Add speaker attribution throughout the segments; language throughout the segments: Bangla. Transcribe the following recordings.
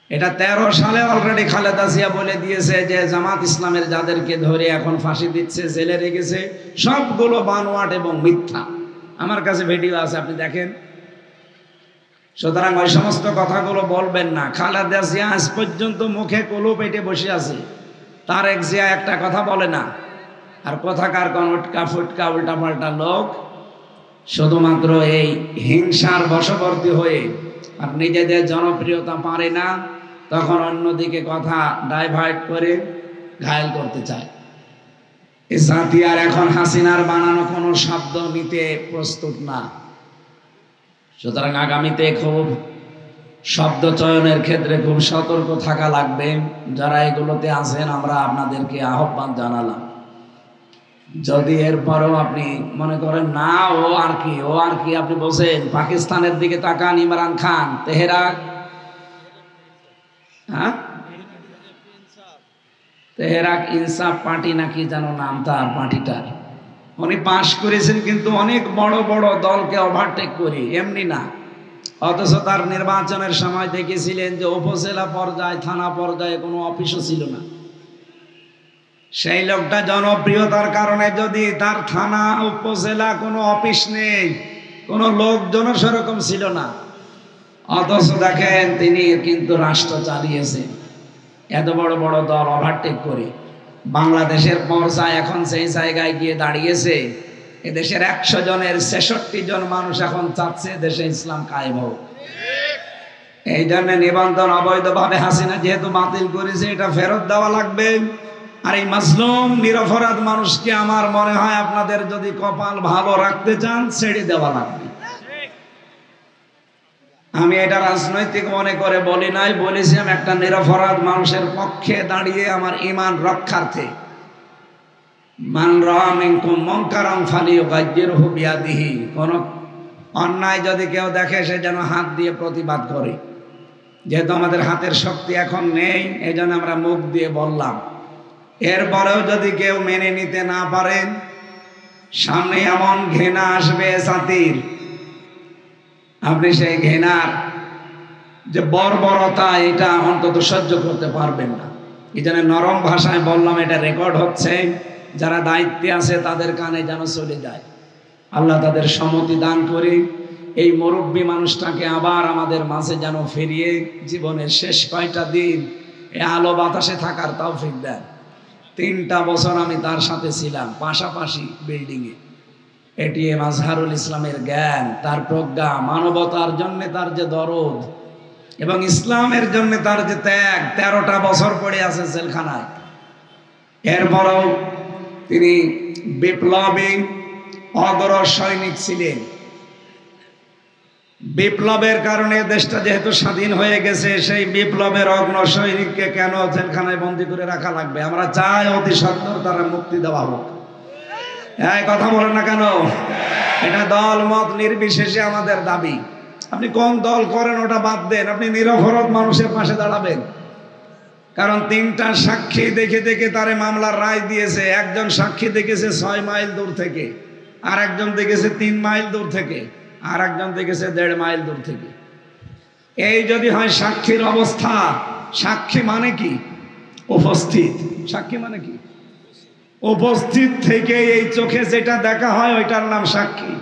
Speaker 1: এটা 13 সালে অলরেডি খালেদা জিয়া বলে দিয়েছে যে জামাত ইসলামের যাদেরকে ধরে এখন ফাঁসি দিচ্ছে, জেলে রেখেছে, সবগুলো বানোয়াট এবং মিথ্যা। আমার কাছে ভিডিও আছে, আপনি দেখেন। সুতরাং ওই সমস্ত কথাগুলো বলবেন না। খালেদা জিয়া আজ পর্যন্ত মুখে কলু পেটে বসে আছে, তারেক জিয়া একটা কথা বলে না। আর কোথাকার কোন উটকা ফুটকা উল্টাপাল্টা লোক শুধুমাত্র এই হিংসার বশবর্তী হয়ে আর নিজেদের জনপ্রিয়তা পারে না, তখন অন্যদিকে কথা ডাইভার্ট করে ঘায়েল করতে চায়। এই জাতি আর এখন হাসিনার বানানো কোনো শব্দ নিতে প্রস্তুত না। সুতরাং আগামীতে খুব শব্দ চয়নের ক্ষেত্রে খুব সতর্ক থাকা লাগবে। যারা এগুলোতে আছেন, আমরা আপনাদেরকে আহ্বান জানালাম। যদি এরপরও আপনি মনে করেন না ও আর কি আপনি বলছেন, পাকিস্তানের দিকে তাকান, ইমরান খান, তেহরাক, হ্যাঁ, তেহরাক ইনসাফ পার্টি নাকি যেন নাম তার পার্টিটার, উনি পাশ করেছেন কিন্তু অনেক বড় বড় দলকে ওভারটেক করি, এমনি না। অথচ তার নির্বাচনের সময় দেখেছিলেন যে উপজেলা পর্যায়ে, থানা পর্যায়ে কোনো অফিসও ছিল না। সেই লোকটা জনপ্রিয়তার কারণে যদি তার থানা উপজেলা কোনো অফিস নেই, কোনো লোকজন সেরকম ছিল না, অথচ দেখেন তিনি কিন্তু রাষ্ট্র চালিয়েছেন এত বড় বড় দল ওভারটেক করে। বাংলাদেশের পর্যায়ে এখন সেই জায়গায় গিয়ে দাঁড়িয়েছে। এদেশের 100 জনের 66 জন মানুষ এখন চাচ্ছে দেশে ইসলাম কায়েম হোক। এই জন্য নিবন্ধন অবৈধভাবে হাসিনা যেহেতু বাতিল করেছে, এটা ফেরত দেওয়া লাগবে। আর এই মাজলুম নিরপরাধ মানুষকে আমার মনে হয় আপনাদের যদি কপাল ভালো রাখতে চান, ছেড়ে দেওয়া লাগবে। আমি এটা রাজনৈতিক মনে করে বলি নাই, বলেছি আমি একটা নিরপরাধ মানুষের পক্ষে দাঁড়িয়ে আমার ঈমান রক্ষার্থে। মান রাআ মিনকুম মুনকারান ফালিয়ুগায়্যিরহু বিয়াদিহি, কোন অন্যায় যদি কেউ দেখে সে যেন হাত দিয়ে প্রতিবাদ করে। যেহেতু আমাদের হাতের শক্তি এখন নেই, এই জন্য আমরা মুখ দিয়ে বললাম। এরপরেও যদি কেউ মেনে নিতে না পারেন, সামনে এমন ঘৃণা আসবে জাতির, আপনি সেই ঘৃণার যে বর্বরতা, এটা অন্তত সহ্য করতে পারবেন না। এই জন্য নরম ভাষায় বললাম, এটা রেকর্ড হচ্ছে, যারা দায়িত্বে আছে তাদের কানে যেন চলে যায়। আল্লাহ তাদের সম্মতি দান করে এই মুরব্বী মানুষটাকে আবার আমাদের মাঝে যেন ফিরিয়ে জীবনের শেষ কয়টা দিন এই আলো বাতাসে থাকার তৌফিক দেন। 3টা বছর আমি তার সাথে ছিলাম পাশাপাশি বিল্ডিংয়ে। এটিএম আজহারুল ইসলামের জ্ঞান, তার প্রজ্ঞা, মানবতার জন্য তার যে দরদ এবং ইসলামের জন্য তার যে ত্যাগ, 13টা বছর পড়ে আছে জেলখানায়। এরপরও তিনি বিপ্লবী অগ্রজ সৈনিক ছিলেন। বিপ্লবের কারণে দেশটা যেহেতু স্বাধীন হয়ে গেছে, সেই বিপ্লবের অগ্র সৈনিককে কেন জেলখানায় বন্দী করে রাখা লাগবে? আমরা চাই অতি সত্বর তারা মুক্তি দেওয়া হোক। এই কথা বলেন না কেন? এটা দল মত নির্বিশেষে আমাদের দাবি। আপনি কোন দল করেন ওটা বাদ দেন, আপনি নিরপরাধ মানুষের পাশে দাঁড়াবেন। কারণ 3টা সাক্ষী দেখে দেখে তারে মামলার রায় দিয়েছে। একজন সাক্ষী দেখেছে 6 মাইল দূর থেকে, আর একজন দেখেছে 3 মাইল দূর থেকে, আর একজন দেখেছে 1.5 মাইল দূর থেকে। এই যদি হয় সাক্ষীর অবস্থা, সাক্ষী মানে কি? উপস্থিত। সাক্ষী মানে কি? উপস্থিত থেকে এই চোখে যেটা দেখা হয় ওইটার নাম সাক্ষী।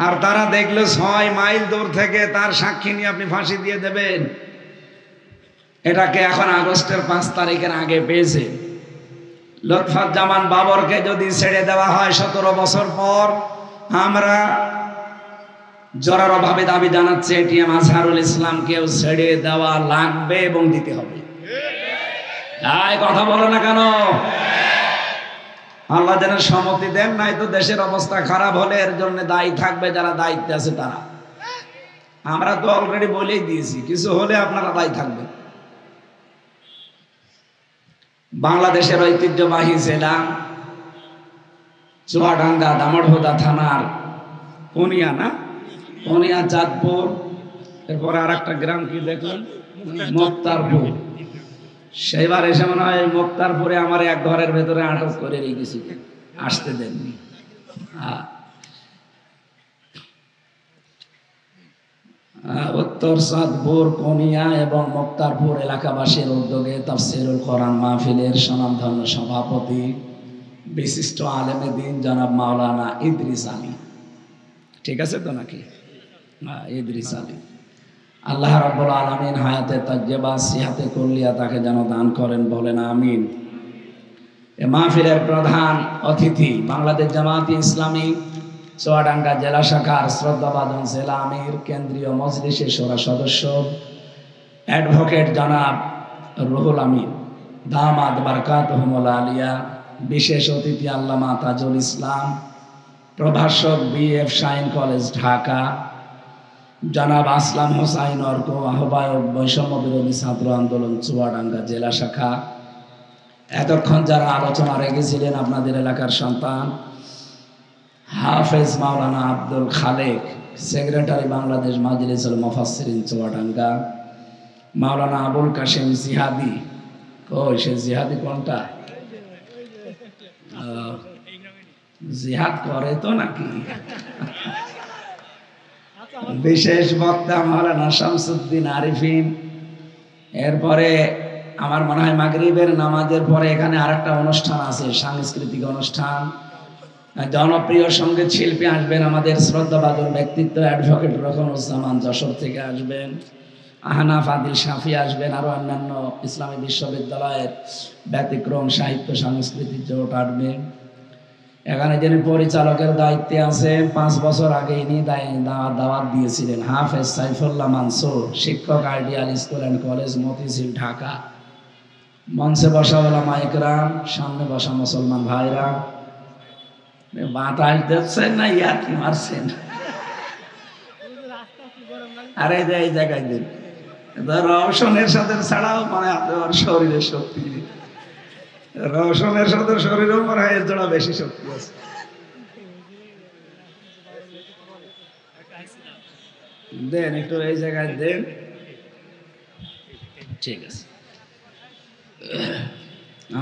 Speaker 1: আর তারা দেখলো 6 মাইল দূর থেকে, তার সাক্ষী নিয়ে আপনি ফাঁসি দিয়ে দেবেন? এটাকে এখন আগস্টের 5 তারিখের আগে পেয়েছে। লুৎফুজ্জামান বাবরকে যদি ছেড়ে দেওয়া হয় 17 বছর পর, আমরা জোরালোভাবে দাবি জানাচ্ছি এটিএম আজহারুল ইসলামকেও ছেড়ে দেওয়া লাগবে এবং দিতে হবে। এই কথা বলো না কেন? আল্লাহ যেন সম্মতি দেন, নাই তো দেশের অবস্থা খারাপ হলে এর জন্য দায়ী থাকবে যারা দায়িত্বে আছে তারা। আমরা তো অলরেডি বলেই দিয়েছি, কিছু হলে আপনারা দায়ী থাকবেন। বাংলাদেশের ঐতিহ্যবাহী জেলা চুয়াডাঙ্গা দামোড়হুদা থানার কোনিয়া, না কোনিয়া, চাঁদপুর, এরপরে আর একটা গ্রাম কি দেখলেন, মুক্তারপুর। সেইবার এসে মনে হয় মুক্তারপুরে আমার এক ঘরের ভেতরে আটক করে রেখেছি, আসতে দেননি। উত্তর চাঁদপুর, কোনিয়া এবং মুক্তারপুর এলাকাবাসীর উদ্যোগে তাফসিরুল কোরআন মাহফিলের স্বনামধন্য সভাপতি বিশিষ্ট আলেমে দ্বীন জনাব মাওলানা ইদ্রিস আলী। ঠিক আছে তো নাকি? ইদ্রিস আলী। আল্লাহ রাব্বুল আলামিন হায়াতে তাজ্জেবা সিহাতে কুল্লিয়া তাকে যেন দান করেন, বলেন আমিন। এ মাহফিলের প্রধান অতিথি বাংলাদেশ জামায়াতে ইসলামী চুয়াডাঙ্গা জেলা শাখার শ্রদ্ধাভাজন জেলা আমির, কেন্দ্রীয় মজলিসের শোরা সদস্য অ্যাডভোকেট জনাব রুহুল আমিন দামাদ বারকাতুহুমুল আলিয়া, বিশেষ অতিথি আল্লামা তাজুল ইসলাম, প্রভাষক বিএফ শাইন কলেজ ঢাকা, জনাব আসলাম হোসাইন অর্ক, আহ্বায়ক বৈষম্য বিরোধী ছাত্র আন্দোলন চুয়াডাঙ্গা জেলা শাখা। এতক্ষণ যারা আলোচনা রেখেছিলেন আপনাদের এলাকার সন্তান হাফেজ মাওলানা আব্দুল খালেক, সেক্রেটারি বাংলাদেশ মাজলিসুল মুফাসসিরিন চুয়াডাঙ্গা, মাওলানা আবুল কাশেম জিহাদি, কই সে জিহাদি কোনটা? জিহাদ করে তো নাকি? বিশেষ বক্তা মাওলানা শামসুদ্দিন আরিফিন। এরপরে আমার মনে হয় মাগরিবের নামাজের পরে এখানে আরেকটা অনুষ্ঠান আছে, সাংস্কৃতিক অনুষ্ঠান। জনপ্রিয় সঙ্গীত শিল্পী আসবেন, আমাদের শ্রদ্ধাভাজন ব্যক্তিত্ব অ্যাডভোকেট রকনুজ্জামান যশোর থেকে আসবেন, আহনাফ আদিল শাফি আসবেন, আরো অন্যান্য ইসলামী বিশ্ববিদ্যালয়ের ব্যতিক্রম সাহিত্য সাংস্কৃতিক জোট আসবেন। এখানে যিনি পরিচালকের দায়িত্বে আছে, 5 বছর আগে ইনি দাওয়াত দিয়েছিলেন, হাফেজ সাইফুল্লাহ মানসুর, শিক্ষক ideal school and college Motijheel Dhaka. মঞ্চে বসা ওলামা ইকরাম, সামনে বসা মুসলমান ভাইরা। বাতাস দিচ্ছেন না ইয়ার কি মারছেন? আরে যে এই জায়গায় দিন রওশনের সাথে ছাড়াও মানে আপনার শরীরের শক্তি, রওশনের সাথে শরীরেও মনে হয় এর জন্য বেশি শক্তি আছে। দেন একটু এই জায়গায় দেন। ঠিক আছে।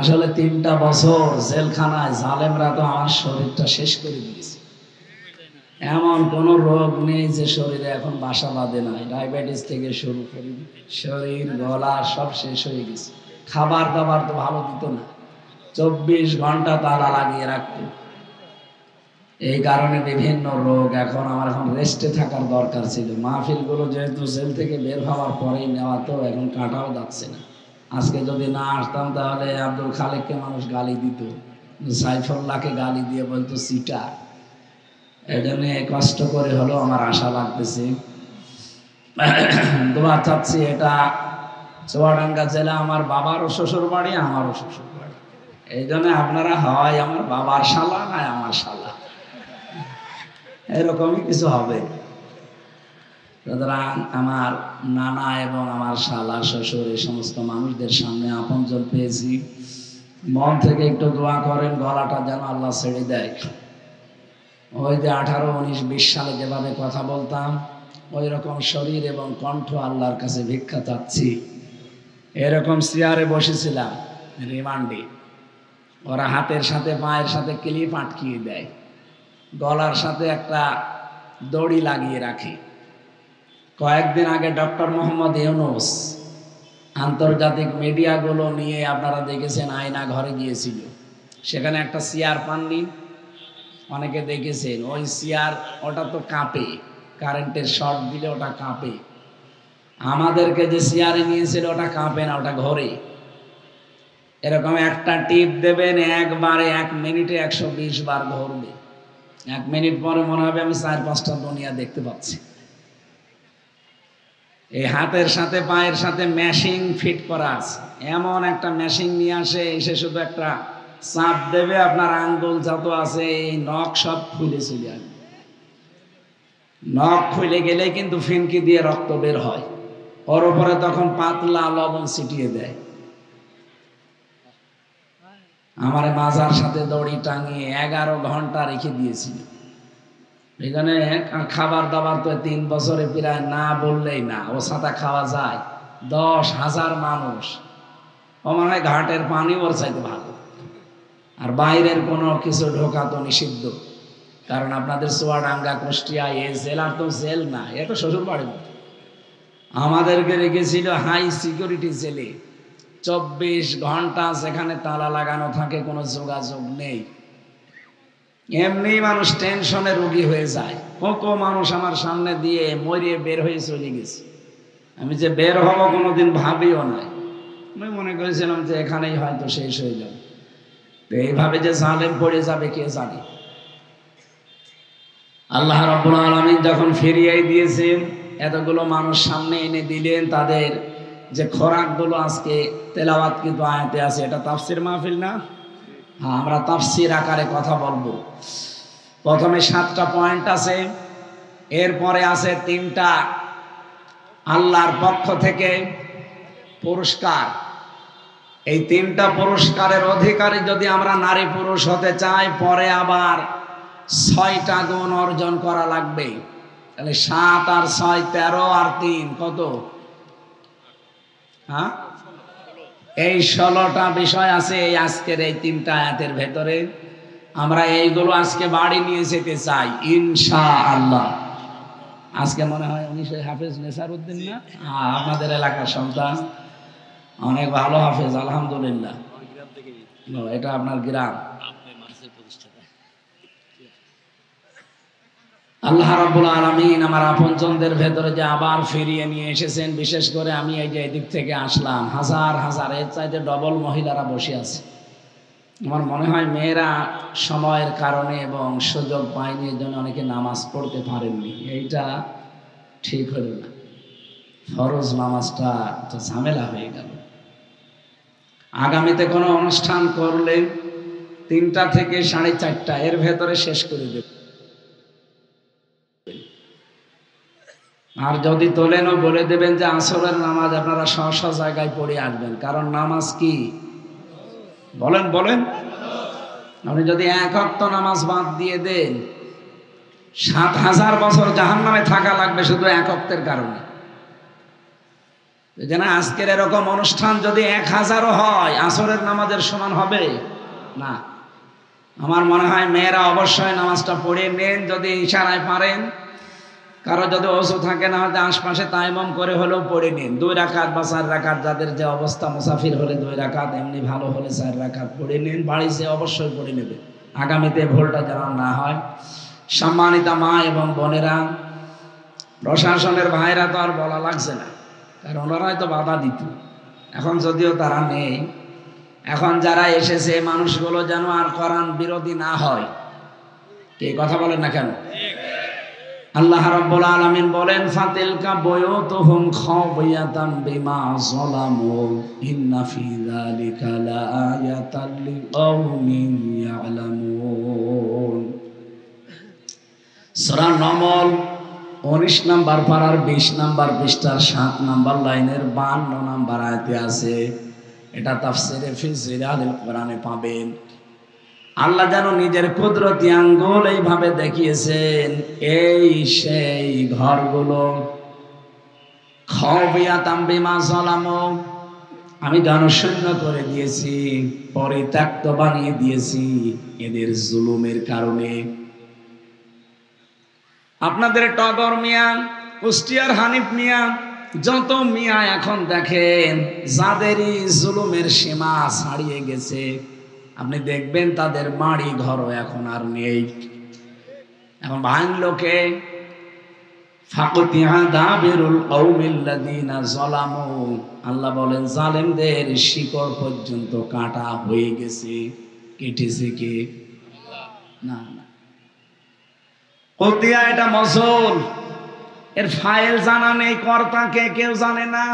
Speaker 1: আসলে 3টা বছর জেলখানায় জালেমরা তো আমার শরীরটা শেষ করে দিয়েছে। এমন কোন রোগ নেই যে শরীরে এখন বাসা বাঁধে নাই, ডায়াবেটিস থেকে শুরু করি শরীর গলা সব শেষ হয়ে গেছে। খাবার দাবার তো ভালো দিত না, 24 ঘন্টা তালা লাগিয়ে রাখতো। এই কারণে বিভিন্ন রোগ। এখন আমার এখন রেস্টে থাকার দরকার ছিল। মাহফিলগুলো যেহেতু জেল থেকে বের হওয়ার পরেই নেওয়া, তো এখন কাটাও যাচ্ছে না। আজকে যদি না আসতাম তাহলে আব্দুল খালেককে মানুষ গালি দিত, সাইফুল্লাহকে গালি দিয়ে বলতো সিটা। এই জন্য কষ্ট করে হলো আমার আশা লাগতেছে। দোয়া চাচ্ছি। এটা চুয়াডাঙ্গা জেলা আমার বাবারও শ্বশুর বাড়ি, আমারও শ্বশুর বাড়ি। এই জন্য আপনারা হয় আমার বাবার শালা না আমার শালা, এরকমই কিছু হবে। সুতরাং আমার নানা এবং আমার শালা শ্বশুর এই সমস্ত মানুষদের সামনে আপনজন পেয়েছি। মন থেকে একটু দোয়া করেন, গলাটা যেন আল্লাহ ছেড়ে দেয়। ওই যে 18, 19, 20 সালে যেভাবে কথা বলতাম, ওই রকম শরীর এবং কণ্ঠ আল্লাহর কাছে ভিক্ষা চাচ্ছি। এরকম চেয়ারে বসেছিলাম রিমান্ডে, ওরা হাতের সাথে পায়ের সাথে ক্লিপ আটকিয়ে দেয়, গলার সাথে একটা দড়ি লাগিয়ে রাখে। কয়েকদিন আগে ডক্টর মোহাম্মদ ইউনূস আন্তর্জাতিক মিডিয়াগুলো নিয়ে আপনারা দেখেছেন আয়না ঘরে গিয়েছিল, সেখানে একটা চেয়ার পাননি, অনেকে দেখেছেন। ওই চেয়ার ওটা তো কাঁপে, কারেন্টের শর্ট দিলে ওটা কাঁপে। আমাদেরকে যে চেয়ারে নিয়েছিল ওটা কাঁপে না, ওটা ঘরে। এরকম একটা টিপ দেবেন, একবারে 1 মিনিটে 120 বার ঘুরবে। 1 মিনিট পরে মনে হবে আমি 4-5টা দুনিয়া দেখতে পাচ্ছি। এই হাতের সাথে পায়ের সাথে মেশিন ফিট করা আছে, এমন একটা মেশিন নিয়ে আসে, এসে শুধু একটা চাপ দেবে, আপনার আঙ্গুল যত আছে এই নখ সব খুলে চলে আসবে। নখ খুলে গেলে কিন্তু ফিনকি দিয়ে রক্ত বের হয়, ওর উপরে তখন পাতলা লবণ ছিটিয়ে দেয়। আমার মাজার সাথে দড়ি টাঙিয়ে 11 ঘন্টা রেখে দিয়েছিল। এখানে খাবার দাবার তো 3 বছরে প্রায় না বললেই না, ও সাথে খাওয়া যায়। 10,000 মানুষ, ও মনে হয় ঘাটের পানি ওর চাইতে ভালো। আর বাইরের কোনো কিছু ঢোকা তো নিষিদ্ধ, কারণ আপনাদের চুয়াডাঙ্গা কুষ্টিয়া এই জেলার তো জেল না, এ তো শ্বশুর বাড়ি। আমাদেরকে রেখেছিল হাই সিকিউরিটি জেলে, 24 ঘন্টা সেখানে তালা লাগানো থাকে, কোনো যোগাযোগ নেই। এমনি মানুষ টেনশনে রোগী হয়ে যায়। কত মানুষ আমার সামনে দিয়ে মরিয়ে বের হয়ে চলে গেছে। আমি যে বের হব কোনোদিন ভাবিও নাই। আমি মনে করেছিলাম যে এখানেই হয়তো শেষ হয়ে যাবে। তো এইভাবে যে জালেম পড়ে যাবে কে জানে। আল্লাহ রাব্বুল আলামিন যখন ফিরিয়ে দিয়েছেন, এতগুলো মানুষ সামনে এনে দিলেন, তাদের যে খোরাকগুলো আজকে তেলাওয়াত কিন্তু আয়াতে আছে। এটা তাফসির মাহফিল না? হ্যাঁ, আমরা তাফসির আকারে কথা বলবো। প্রথমে 7টা পয়েন্ট আছে, এরপরে আছে 3টা আল্লাহর পক্ষ থেকে পুরস্কার। এই 3টা পুরস্কারের অধিকারী যদি আমরা নারী পুরুষ হতে চাই, পরে আবার 6টা গুণ অর্জন করা লাগবে। তাহলে 7 আর 6 13 আর 3 কত? হ্যাঁ, এই 16টা বিষয় আছে এই আজকের এই 3টা আয়াতের ভেতরে। আমরা এইগুলো আজকে বাড়ি নিয়ে যেতে চাই ইনশাআল্লাহ। আজকে মনে হয় উনি সেই হাফেজ নেসারউদ্দিন না? আপনাদের এলাকার সন্তান, অনেক ভালো হাফেজ আলহামদুলিল্লাহ। এটা আপনার গ্রাম। আল্লাহ রাব্বুল আলামিন আমার আপনজনদের ভেতরে যে আবার ফিরিয়ে নিয়ে এসেছেন, বিশেষ করে আমি এই যে এদিক থেকে আসলাম, হাজার হাজার এর চাইতে ডবল মহিলারা বসে আছে। আমার মনে হয় মেয়েরা সময়ের কারণে এবং সুযোগ পায়নি, এর জন্য অনেকে নামাজ পড়তে পারেননি। এইটা ঠিক হলো না। ফরজ নামাজটা একটা ঝামেলা হয়ে গেল। আগামীতে কোনো অনুষ্ঠান করলে 3টা থেকে 4:30 এর ভেতরে শেষ করে দেব। আর যদি তোলেনও বলে দেবেন যে আসরের নামাজ আপনারা স্ব জায়গায় পড়ে আসবেন, কারণ নামাজ কি বলেন বলেন। আপনি যদি 1 ওয়াক্ত নামাজ বাদ দিয়ে দেন, 7000 বছর জাহান্নামে থাকা লাগবে শুধু 1 ওয়াক্তের কারণে। যেন আজকের এরকম অনুষ্ঠান যদি 1000ও হয়, আসরের নামাজের সমান হবে না। আমার মনে হয় মেয়েরা অবশ্যই নামাজটা পড়ে নেন যদি ইশারায় পারেন। কারো যদি ওযু থাকে, না হলে আশপাশে তায়াম্মুম করে হলেও পড়ে নিন। 2 রাকাত বা 4 রাকাত, যাদের যে অবস্থা, মুসাফির হলে 2 রাকাত, এমনি ভালো হলে 4 রাকাত পড়ে নিন। বাড়ি যেয়ে অবশ্যই পড়ে নেবে, আগামীতে ভুলটা যেন না হয়। সম্মানিতা মা এবং বোনেরা, প্রশাসনের ভাইরা তো আর বলা লাগছে না, কারণ ওনারাই তো বাধা দিত। এখন যদিও তারা নেই, এখন যারা এসেছে মানুষগুলো যেন আর কোরআন বিরোধী না হয়। কে কথা বলেন না কেন? আল্লাহ রাব্বুল আলামিন বলেন, ফাতিলকা বুয়ুতুহুম খাওয়ায়াতাম বিমা যালামু ইন্না ফি যালিকা লাআয়াতাল লিকাওমিন ইয়ালামুন। সূরা নমল 19 নম্বর পারার 20 নম্বর পৃষ্ঠার 7 নম্বর লাইনের 52 নম্বর আয়াতে আছে। এটা তাফসিরে ফি জিলালিল কোরআনে পাবেন। আল্লাহ যেন নিজের কুদরতি আঙ্গুল এইভাবে দেখিয়েছেন, এই সেই ঘরগুলো খাওয়ায়াতাম বিমা যালামু, আমি জনশূন্য করে দিয়েছি, পরিত্যক্ত বানিয়ে দিয়েছি এদের জুলুমের কারণে। আপনাদের টগর মিয়া, কুষ্টিয়ার হানিফ মিয়া, যত মিয়া এখন দেখেন যাদেরই জুলুমের সীমা ছাড়িয়ে গেছে, আপনি দেখবেন তাদের বাড়ি ঘরও এখন আর নেই। এখন ভাঙলোকে ফাকুতিহা দাবিরুল কওমিল্লাযিনা যালামু, আল্লাহ বলেন জালেমদের শিকড় পর্যন্ত কাটা হয়ে গেছে। কেটেছে কে? না না, কতিয়া এটা মসল, এর ফাইল জানা নেই, কর্তাকে কেউ জানে না।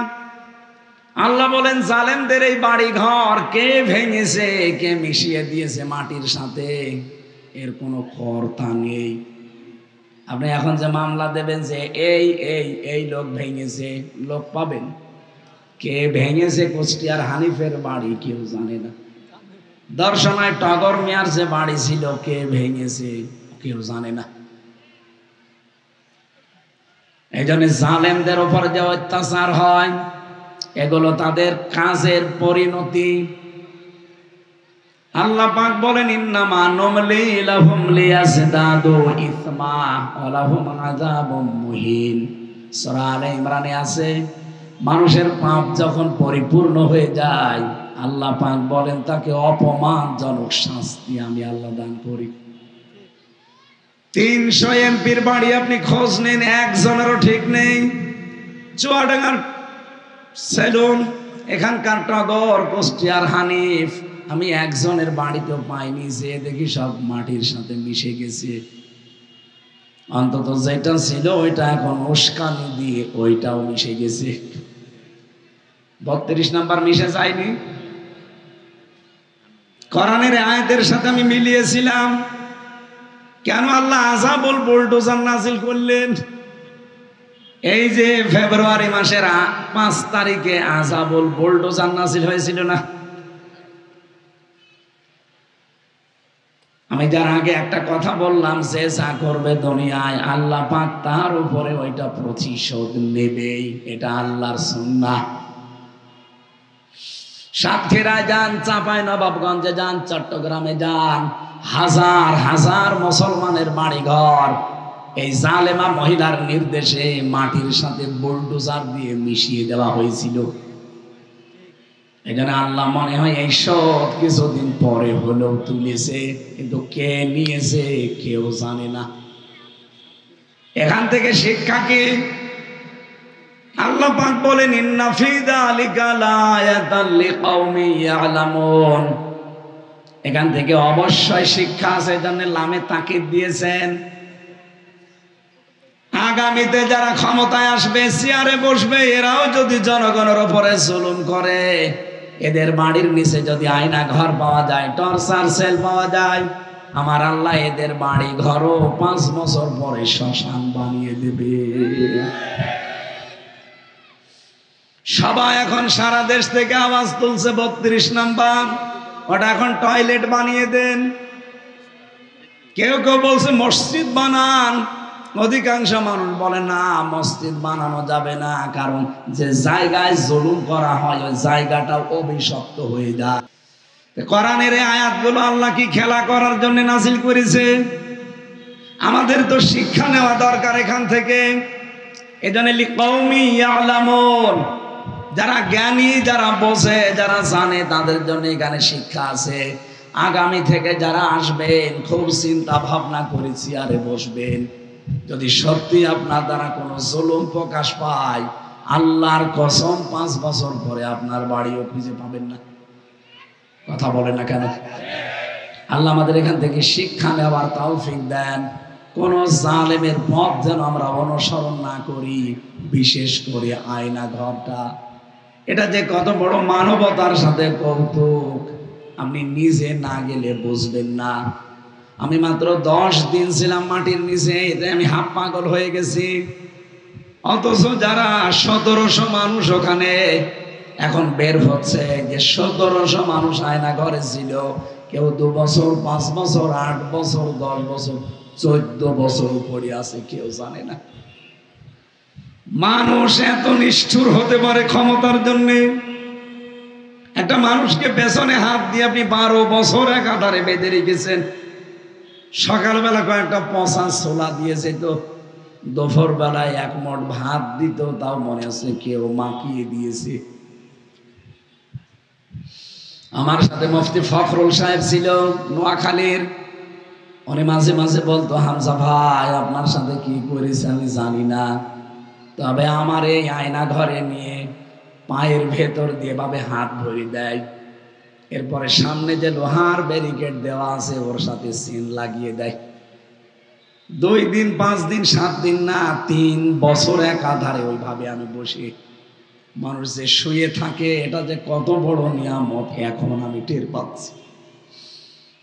Speaker 1: আল্লাহ বলেন জালেমদের এই বাড়ি ঘর কে ভেঙেছে, কে মিশিয়ে দিয়েছে মাটির সাথে, এর কোনো কর্তা নেই। আপনি এখন যে মামলা দেবেন যে এই এই এই লোক ভেঙেছে, লোক পাবেন? কে ভেঙেছে কুষ্টিয়ার হানিফের বাড়ি কেউ জানে না। দর্শনায় টগর মিয়ার যে বাড়ি ছিল, কে ভেঙেছে কেউ জানে না। এই জন্য জালেমদের উপর যে অত্যাচার হয়, এগুলো তাদের কাজের পরিণতি। আল্লাহ পাক বলেন, ইন্নামা নুমলি লাহুম লিয়াজদাদু ইসমা ওয়া লাহুম আযাবুম মুহিন। সূরা আলে ইমরানে আছে, মানুষের পাপ যখন পরিপূর্ণ হয়ে যায় আল্লাহ পাক বলেন তাকে অপমানজনক শাস্তি আমি আল্লাহ দান করি। 300 এমপির বাড়ি আপনি খোঁজ নেন, একজনেরও ঠিক নেই। চুয়াডাঙ্গার সেলুন, এখানকার টগর, কুষ্টিয়ার হানিফ, আমি একজনের বাড়িতেও পাইনি, যে দেখি সব মাটির সাথে মিশে গেছে। অন্তত যেটা ছিল ওইটা এখন উস্কানি দিয়ে ওইটাও মিশে গেছে। 32 নাম্বার মিশে যায়নি। কোরআনের আয়াতের সাথে আমি মিলিয়েছিলাম, কেন আল্লাহ আযাবুল বুলডোজার নাযিল করলেন? এই যে ফেব্রুয়ারি মাসের 5 তারিখে আযাবুল বুলডোজার নাযিল হয়েছিল না? আমি যার আগে একটা কথা বললাম, যে যা করবে দুনিয়ায় আল্লাহ পাক তার উপরে ওইটা প্রতিশোধ নেবেই, এটা আল্লাহর সুন্নাহ। সাতক্ষীরায় যান, চাঁপাই নবাবগঞ্জে যান, চট্টগ্রামে যান, হাজার হাজার মুসলমানের বাড়িঘর এই জালেমা মহিলার নির্দেশে মাটির সাথে বুলডোজার দিয়ে মিশিয়ে দেওয়া হয়েছিল। এখানে আল্লাহ মনে হয় এইসব কিছুদিন পরে হলেও তুলেছে, কিন্তু কে নিয়েছে কেউ জানে না। এখান থেকে শিক্ষা কি? আল্লাহ পাক বলেন ইন্না ফি যালিকা লাআয়াতাল লিকাউমি ইয়ালামুন। এখান থেকে অবশ্যই শিক্ষা আছে, এজন্য লামে তাকিদ দিয়েছেন। আগামীতে যারা ক্ষমতায় আসবে, চেয়ারে বসবে, এরাও যদি জনগণের উপরে জুলুম করে, এদের বাড়ির নিচে যদি আয়না ঘর পাওয়া যায়, টর্চার সেল পাওয়া যায়, আমার আল্লাহ এদের বাড়ি ঘরও 5 বছর পরে শ্মশান বানিয়ে দেবে। সবাই এখন সারা দেশ থেকে আওয়াজ তুলছে 32 নাম্বার, ওটা এখন টয়লেট বানিয়ে দেন। কেউ কেউ বলছে মসজিদ বানান। অধিকাংশ মানুষ বলে না, মসজিদ বানানো যাবে না, কারণ যে জায়গায় জুলুম করা হয় ওই জায়গাটা অভিশপ্ত হয়ে যায়। কোরআনের এই আয়াতগুলো আল্লাহ কি খেলা করার জন্য নাযিল করেছে? আমাদের তো শিক্ষা নেওয়া দরকার এখান থেকে। এজন্য লিকাউমি ইয়ালামুন, যারা জ্ঞানী, যারা বোঝে, যারা জানে, তাদের জন্য এখানে শিক্ষা আছে। আগামী থেকে যারা আসবেন খুব চিন্তা ভাবনা করে চেয়ারে বসবেন। যদি সত্যি আপনার দ্বারা কোনো জুলুম প্রকাশ পায়, আল্লাহর কসম 5 বছর পরে আপনার বাড়িও খুঁজে পাবেন না। কথা বলেন না কেন? আল্লাহ আমাদের এখান থেকে শিক্ষা নেওয়ার তৌফিক দেন। কোন জালেমের পথ যেন আমরা অনুসরণ না করি, বিশেষ করে আয়না ঘরটা। এটা যে কত বড় মানবতার সাথে কৌতুক, আপনি নিজে না গেলে বুঝবেন না। আমি মাত্র 10 দিন ছিলাম মাটির নিচে, এতে আমি হাফ পাগল হয়ে গেছি। অথচ যারা 1700 মানুষ ওখানে এখন বের হচ্ছে, যে 1700 মানুষ আয়না ঘরে ছিল, কেউ 2 বছর, 5 বছর, 8 বছর, 10 বছর, 14 বছর পড়ে আছে, কেউ জানে না। মানুষ এত নিষ্ঠুর হতে পারে ক্ষমতার জন্য? একটা মানুষকে পেছনে হাত দিয়ে আপনি 12 বছর একাধারে বেঁধে রেখেছেন। সকালবেলা কয়েকটা পচা ছোলা দিয়েছে, তো দুপুর বেলায় 1 মুঠ ভাত দিত, তাও মনে আছে কেউ মাখিয়ে দিয়েছে। আমার সাথে মুফতি ফখরুল সাহেব ছিল নোয়াখালীর, উনি মাঝে মাঝে বলতো, হামজা ভাই আপনার সাথে কি করেছে আমি জানি না, তবে আমার এই আয়না ঘরে নিয়ে পায়ের ভেতর দিয়ে ভাবে হাত ভরে দেয়, এরপরে সামনে যে লোহার ব্যারিকেড দেওয়া আছে ওর সাথে সিন লাগিয়ে দেয়। 2 দিন, 5 দিন, 7 দিন না, 3 বছর একাধারে ওইভাবে আমি বসে। মানুষ যে শুয়ে থাকে, এটা যে কত বড় নিয়ামত এখন আমি টের পাচ্ছি।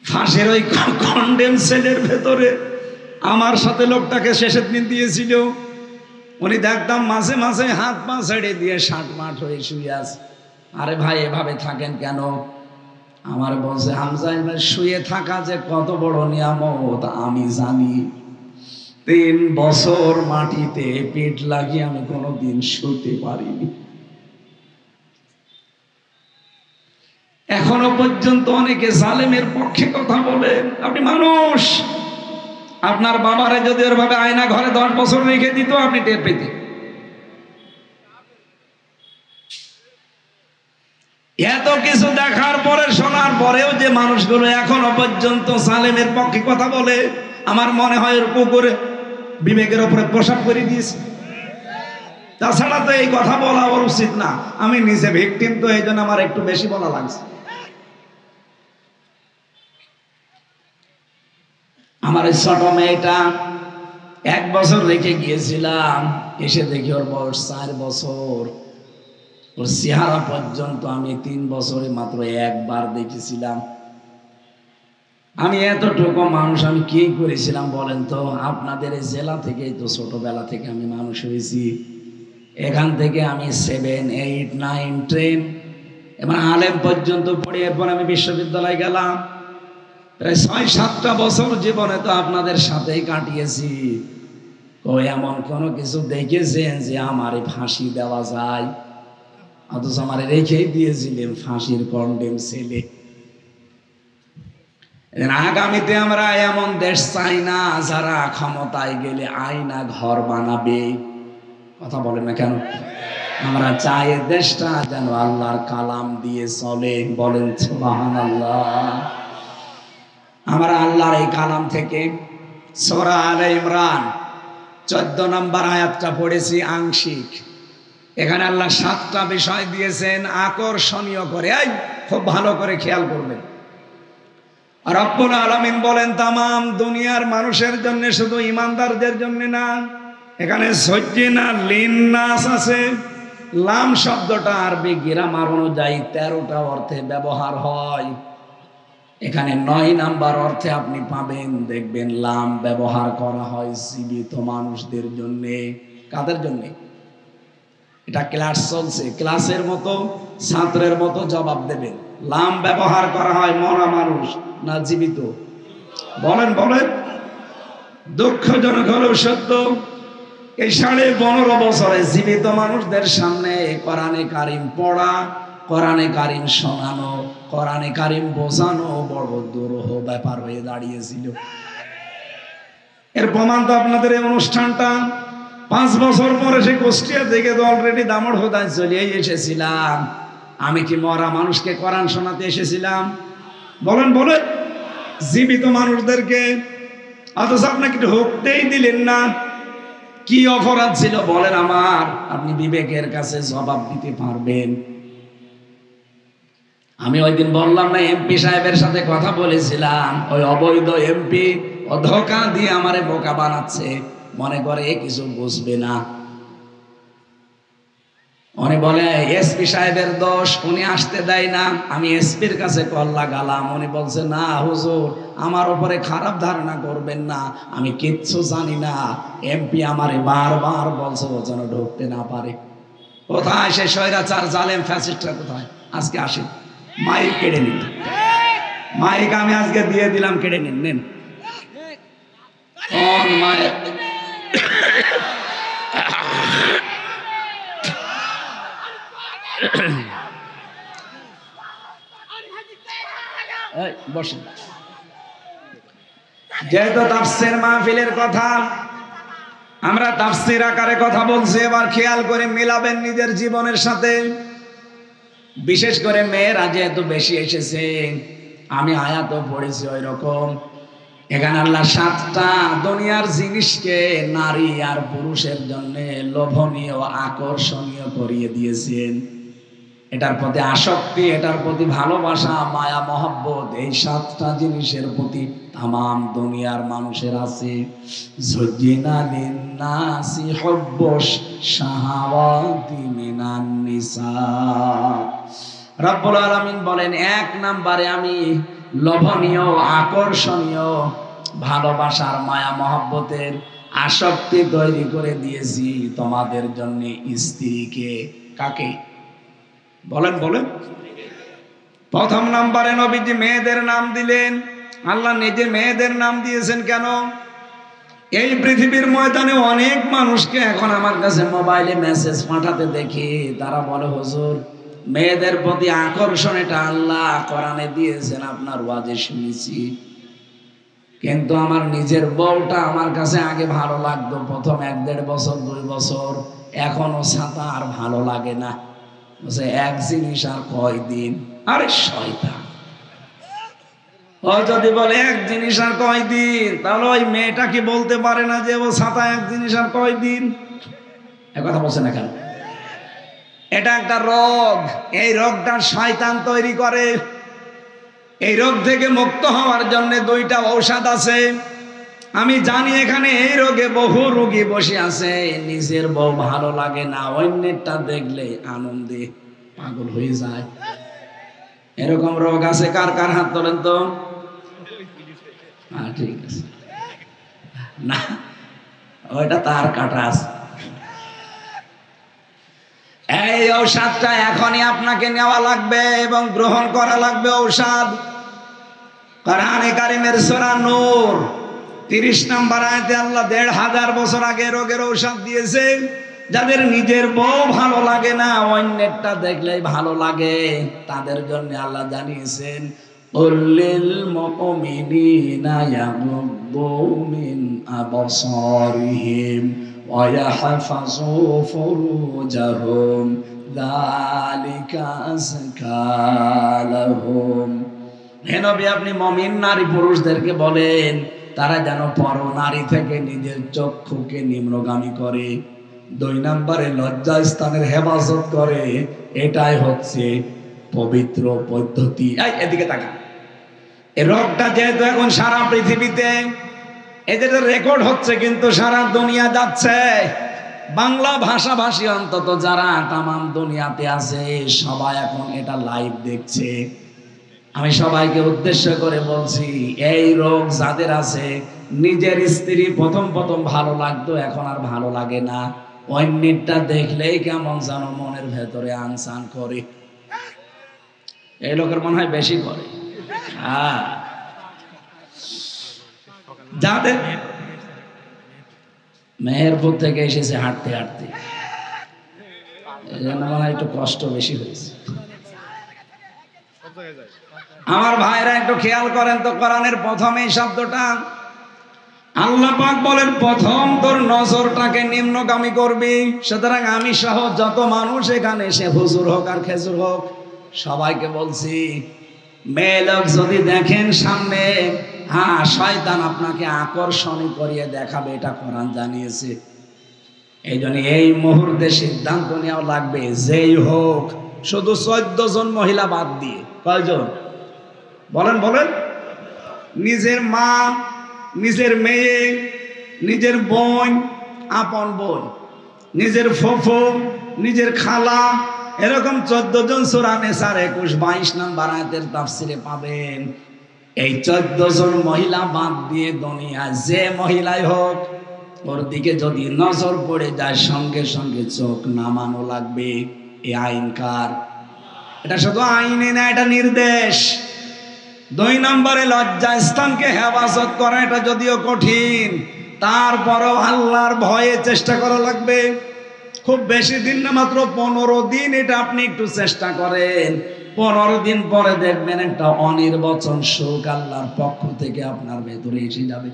Speaker 1: ফাঁসের ওই কন্ডেম সেলের ভেতরে আমার সাথে লোকটাকে শেষের দিন দিয়েছিল, উনি দেখতাম মাঝে মাঝে হাত পা ছেড়ে দিয়ে শাঁট হয়ে শুয়ে আছে। আরে ভাই এভাবে থাকেন কেন? আমার বলছে, হামজা শুয়ে থাকা যে কত বড় নিয়ামত আমি জানি। 3 বছর মাটিতে পেট লাগিয়ে আমি কোনোদিন শুতে পারিনি। এখনো পর্যন্ত অনেকে জালেমের পক্ষে কথা বলেন। আপনি মানুষ, আপনার বাবারে যদি ওর ভাবে আয়না ঘরে 10 বছর রেখে দিত আপনি টের পেতেন। এত কিছু দেখার পরে শোনার পরেও যে মানুষগুলো এখনো পর্যন্ত সালেমের পক্ষে কথা বলে, আমার মনে হয় ওর পুকুরে বিবেকের উপরে প্রসাব করে দিয়েছে। তাছাড়া তো এই কথা বলা ওর উচিত না। আমি নিজে ভিকটিম, তো এই জন্য আমার একটু বেশি বলা লাগছে। আমার এই ছোট মেয়েটা 1 বছর রেখে গিয়েছিলাম, এসে দেখি ওর বয়স 4 বছর। ওর চেহারা পর্যন্ত আমি 3 বছরে মাত্র একবার দেখেছিলাম। আমি এতটুকু মানুষ আমি কি করেছিলাম বলেন তো? আপনাদের এই জেলা থেকেই তো ছোটবেলা থেকে আমি মানুষ হয়েছি। এখান থেকে আমি 7, 8, 9, 10 এবং আলেম পর্যন্ত পড়ে এরপর আমি বিশ্ববিদ্যালয়ে গেলাম। প্রায় 6-7টা বছর জীবনে তো আপনাদের সাথেই কাটিয়েছি। এমন কোনো কিছু দেখেছেন যে আমারে ফাঁসি দেওয়া যায়? অথচ আমারে রেখেই দিয়েছিলেন ফাঁসির কন্ডেম ছেলে। আগামীতে আমরা এমন দেশ চাই না যারা ক্ষমতায় গেলে আয়না ঘর বানাবে। কথা বলেন না কেন? আমরা চাই দেশটা যেন আল্লাহর কালাম দিয়ে চলে। বলেন সুবহানাল্লাহ। আমরা আল্লাহর এই কালাম থেকে সূরা আলে ইমরান 14 নম্বর আয়াতটা পড়েছি আংশিক। এখানে আল্লাহ 7টা বিষয় দিয়েছেন আকর্ষণীয় করে। এই খুব ভালো করে খেয়াল করবেন। রব্বুল আলামিন বলেন তামাম দুনিয়ার মানুষের জন্য, শুধু ইমানদারদের জন্য না। এখানে সজ্জিনা লিন্নাস আছে। লাম শব্দটা আরবি গ্রামার অনুযায়ী 13টা অর্থে ব্যবহার হয়। এখানে 9 নাম্বার অর্থে আপনি পাবেন, দেখবেন লাম ব্যবহার করা হয় জীবিত মানুষদের জন্য। কাদের জন্য? এটা ক্লাস চলছে, ক্লাসের মতো ছাত্রের মতো জবাব দেবেন। লাম ব্যবহার করা হয় মরা মানুষ না জীবিত? বলেন বলেন। দুঃখজনক হলেও সত্য, এই 15.5 বছরে জীবিত মানুষদের সামনে কোরআনে কারিম পড়া, কোরআনে কারিম শোনানো, কোরআনে কারিম বোঝানো বড় দুরূহ ব্যাপার হয়ে দাঁড়িয়েছিল। এর প্রমাণ তো আপনাদের এই অনুষ্ঠানটা। 5 বছর পরে সে কুষ্টিয়া থেকে তো অলরেডি দামড় হোদায় চলে এসেছিলাম। আমি কি মরা মানুষকে কোরআন শোনাতে এসেছিলাম? বলেন বলেন। জীবিত মানুষদেরকে। অথচ আপনাকে ঢুকতেই দিলেন না। কি অপরাধ ছিল বলেন আমার? আপনি বিবেকের কাছে জবাব দিতে পারবেন। আমি ওই দিন বললাম না, এমপি সাহেবের সাথে কথা বলেছিলাম। ওই অবৈধ এমপি ও ধোঁকা দিয়ে আমারে বোকা বানাচ্ছে, মনে করে কিছু বুঝবে না। উনি বলে এসপি সাহেবের দোষ, উনি আসতে দেয় না। আমি এসপির কাছে কল লাগালাম, উনি বলছে না হুজুর, আমার উপরে খারাপ ধারণা করবেন না, আমি কিচ্ছু জানি না। এমপি আমারে বারবার বলছে ও যেন ঢুকতে না পারে। কোথায় সে স্বৈরাচার জালেম ফ্যাসিস্টরা? কোথায়? আজকে আসেন, মাইক কেড়ে নিন। মাইক আমি আজকে দিয়ে দিলাম, কেড়ে নিন। নেন মাইক। বসেন। যেহেতু তাফসীর মাহফিলের কথা, আমরা তাফসীর আকারে কথা বলছি, এবার খেয়াল করে মিলাবেন নিজের জীবনের সাথে। বিশেষ করে মেয়েরা যেহেতু বেশি এসেছে, আমি আয়াতও পড়েছি ওই রকম। এখানে আল্লাহ 7টা দুনিয়ার জিনিসকে নারী আর পুরুষের জন্য লোভনীয় আকর্ষণীয় করিয়ে দিয়েছেন। এটার প্রতি আসক্তি, এটার প্রতি ভালোবাসা, মায়া মহব্বত, এই 7টা জিনিসের প্রতি তামাম দুনিয়ার মানুষের আছে। যুজ্জিনা লিন্নাসি হুব্বুশ শাহাওয়াতি মিনান নিসা। রব্বুল আলামিন বলেন 1 নম্বরে আমি লোভনীয় আকর্ষণীয় ভালোবাসার মায়া মহব্বতের আসক্তি তৈরি করে দিয়েছি তোমাদের জন্য স্ত্রীকে। কাকে? বলেন বলেন। প্রথম নম্বরে নবীজি মেয়েদের নাম দিলেন। আল্লাহ নিজে মেয়েদের নাম দিয়েছেন কেন? এই পৃথিবীর ময়দানে অনেক মানুষকে এখন আমার কাছে মোবাইলে মেসেজ পাঠাতে দেখি, তারা বলে হুজুর মেয়েদের প্রতি আকর্ষণ এটা আল্লাহ কোরআনে দিয়েছেন, আপনার ওয়াজে শুনেছি, কিন্তু আমার নিজের বউটা আমার কাছে আগে ভালো লাগতো প্রথম 1-1.5 বছর 2 বছর, এখনো ছাতা আর ভালো লাগে না। বলছে এক জিনিস আর কয়দিন? আরে শয়তান, ও যদি বলে এক জিনিস আর কয়দিন, তাহলে ওই মেয়েটা কি বলতে পারে না যে ও ছাতা এক জিনিস আর কয়দিন? এ কথা বলছে না কেন? এটা একটা রোগ, এই রোগটা শয়তান তৈরি করে। এই রোগ থেকে মুক্ত হওয়ার জন্য দুইটা ঔষধ আছে। আমি জানি এখানে এই রোগে বহু রোগী বসে আছে, নিজের বউ ভালো লাগে না, অন্যেরটা দেখলে আনন্দে পাগল হয়ে যায়। এরকম রোগ আছে কার কার? হাত তোলেন তো। ঠিক আছে, না ওইটা তার কাটা আছে। এই ঔষধটা এখনই আপনাকে নেওয়া লাগবে এবং গ্রহণ করা লাগবে। ঔষধ কোরআনে কারিমের সূরা নূর 30 নম্বর আয়াতে আল্লাহ 1500 বছর আগে রোগের ঔষধ দিয়েছে। যাদের নিজের বউ ভালো লাগে না, অন্যেরটা দেখলেই ভালো লাগে, তাদের জন্য আল্লাহ জানিয়েছেন উল্লিল মুমিনিনা ইয়াগুদ্দু মিন আবসারিহিম ওয়া ইয়াহফাযু ফুরুজাহুম যালিকা আযকা লাহুম। হে নবী, আপনি মুমিন নারী পুরুষদেরকে বলেন তারা যেন পর নারী থেকে নিজের চক্ষুকে নিম্নগামী করে। 2 নম্বরে লজ্জাস্থানের হেফাজত করে। এটাই হচ্ছে পবিত্র পদ্ধতি। এদিকে তাকান। এই রোগটা যেহেতু এখন সারা পৃথিবীতে এদের রেকর্ড হচ্ছে, কিন্তু সারা দুনিয়া যাচ্ছে। বাংলা ভাষাভাষী অন্তত যারা তামাম দুনিয়াতে আছে, সবাই এখন এটা লাইভ দেখছে। আমি সবাইকে উদ্দেশ্য করে বলছি, এই রোগ যাদের আছে, নিজের স্ত্রী প্রথম ভালো লাগতো, এখন আর ভালো লাগে না, অন্যটা দেখলেই কেমন যেন মনের ভেতরে আনসান করে। এই লোকের মনে হয় বেশি করে। যাদের মেহেরপুর থেকে এসেছে হাঁটতে হাঁটতে, এই জন্য মনে হয় একটু কষ্ট বেশি হয়েছে। আমার ভাইরা একটু খেয়াল করেন তো, কোরআনের প্রথমে শব্দটা আল্লাহ পাক বলেন প্রথম তোর নজরটাকে নিম্নগামী করবি। সুতরাং আমি সহ যত মানুষ এখানে, সে হুজুর হোক আর খেজুর হোক, সবাইকে বলছি, মেয়ে লোক যদি দেখেন সামনে, শয়তান আপনাকে আকর্ষণী করিয়ে দেখাবে, এটা কোরআন জানিয়েছে। এই জন্য এই মুহূর্তে সিদ্ধান্ত নেওয়া লাগবে, যেই হোক, শুধু 14 জন মহিলা বাদ দিয়ে। কয়জন বলেন? নিজের মা, নিজের মেয়ে, নিজের বোন, আপন বোন, নিজের ফুফু, নিজের খালা, এরকম 14 জন। সূরা নিসার 21-22 নম্বর আয়াতের তাফসিরে পাবেন। এই 14 জন মহিলা বাদ দিয়ে দুনিয়া যে মহিলাই হোক, ওর দিকে যদি নজর পড়ে যায়, সঙ্গে সঙ্গে চোখ নামানো লাগবে। এই আইন কার? এটা শুধু আইনে না, এটা নির্দেশ। 2 নম্বরে লজ্জা স্থানকে হেফাজত করা, এটা যদিও কঠিন, তারপরও আল্লাহর ভয়ে চেষ্টা করা লাগবে। খুব বেশি দিন না, মাত্র 15 দিন। এটা আপনি একটু চেষ্টা করেন, 15 দিন পরে দেখবেন একটা অনির্বচন সুখ আল্লাহর পক্ষ থেকে আপনার ভেতরে এসে যাবে।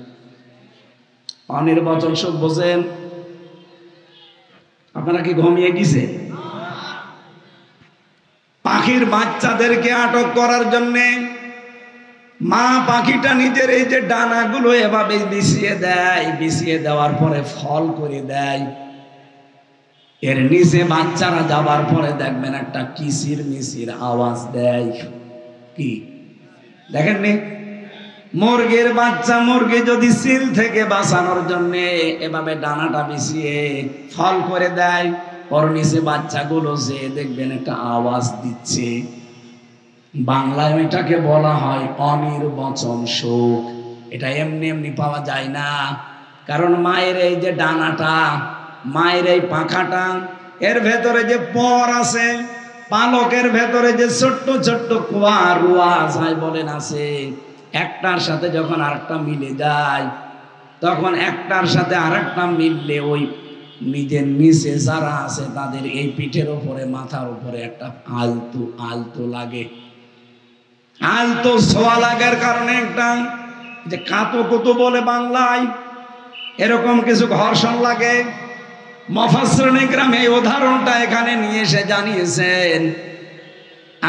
Speaker 1: অনির্বচন সুখ বোঝেন? আপনারা কি ঘুমিয়ে গেছে? পাখির বাচ্চাদেরকে আটক করার জন্যে মা পাখিটা নিজের এই যে ডানাগুলো এভাবে বিছিয়ে দেয়, বিছিয়ে দেওয়ার পরে ফল করে দেয়। এর নিচে বাচ্চারা যাবার পরে দেখবেন একটা কিচির মিচির আওয়াজ দেয়। কি দেখেননি? মুরগির বাচ্চা, মুরগি যদি সিল থেকে বাঁচানোর জন্য এভাবে ডানাটা বিছিয়ে ফল করে দেয়, ওর নিচে বাচ্চাগুলো যে দেখবেন একটা আওয়াজ দিচ্ছে। বাংলায় এটাকে বলা হয় অনির্বচন সুখ। এটা এমনি এমনি পাওয়া যায় না, কারণ মায়ের এই যে ডানাটা, মায়ের এই পাখাটা, এর ভেতরে যে পর আছে, পালকের ভেতরে যে ছোট্ট ছোট্ট কুয়া রুয়া যাই বলেন আছে, একটার সাথে যখন আরেকটা মিলে যায়, তখন একটার সাথে আরেকটা মিললে ওই নিজের নিচে যারা আছে তাদের এই পিঠের উপরে, মাথার উপরে একটা আলতু আলতু লাগে। আলতো ছোঁয়া লাগার কারণে একটা যে কাতো কুতো বলে বাংলায়, এরকম কিছু ঘর্ষণ লাগে। মুফাসসিরিন ইকরাম এই উদাহরণটা এখানে নিয়ে এসে জানিয়েছেন,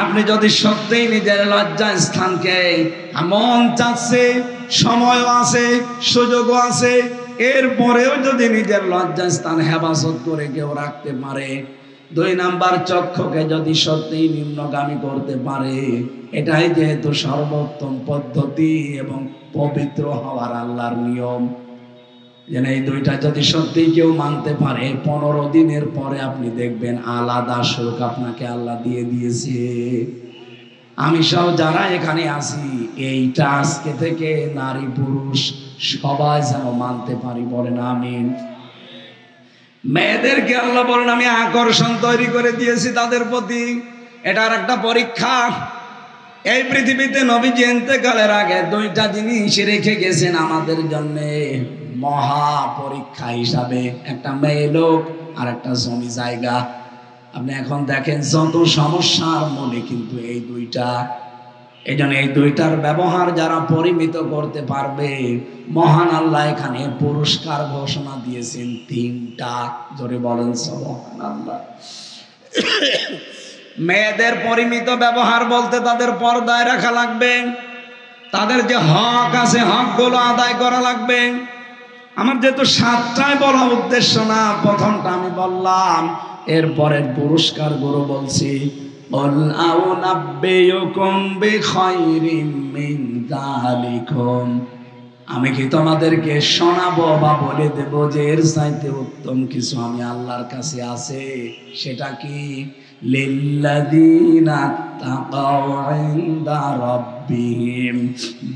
Speaker 1: আপনি যদি সত্যিই নিজের লজ্জা স্থানকে মন চাচ্ছে, সময়ও আছে, সুযোগও আছে, এরপরেও যদি নিজের লজ্জা স্থান হেফাজত করে কেউ রাখতে পারে, 2 নাম্বার চক্ষুকে যদি সত্যিই নিম্নগামী করতে পারে, এটাই যেহেতু সর্বোত্তম পদ্ধতি এবং পবিত্র হওয়ার আল্লাহর নিয়ম। যেন এই 2টা যদি সত্যি কেউ মানতে পারে, 15 দিনের পরে আপনি দেখবেন আলাদা সুখ আপনাকে আল্লাহ দিয়ে দিয়েছে। আমি সব যারা এখানে আছি, এইটা আজকে থেকে নারী পুরুষ সবাই যেন মানতে পারি, বলেন আমিন। মেয়েদেরকে আল্লাহ বলেন আমি আকর্ষণ তৈরি করে দিয়েছি তাদের প্রতি, এটার একটা পরীক্ষা। এই পৃথিবীতে নবীজি ইন্তেকালের আগে 2টা জিনিস রেখে গেছেন আমাদের জন্য মহা পরীক্ষা হিসাবে, একটা মেয়ে লোক আর একটা জমি জায়গা। আপনি এখন দেখেন যত সমস্যার মনে কিন্তু এই 2টা। এই জন্য এই 2টার ব্যবহার যারা পরিমিত করতে পারবে, মহান আল্লাহ এখানে পুরস্কার ঘোষণা দিয়েছেন 3টা। জোরে বলেন সুবহানাল্লাহ। মেয়েদের পরিমিত ব্যবহার বলতে তাদের পর্দায় রাখা লাগবে, তাদের যে হক আছে হকগুলো আদায় করা লাগবে। আমার যেহেতু 7টায় বলা উদ্দেশ্য না, প্রথমটা আমি বললাম, এরপরের পুরস্কার গুলো বলছি। আমি কি তোমাদেরকে শোনাবো বা বলে দেব যে এর চাইতে উত্তম কিছু আমি আল্লাহর কাছে আছে? সেটা কি? লিল্লাযীনা তাকাউ ইনদা রাব্বিহিম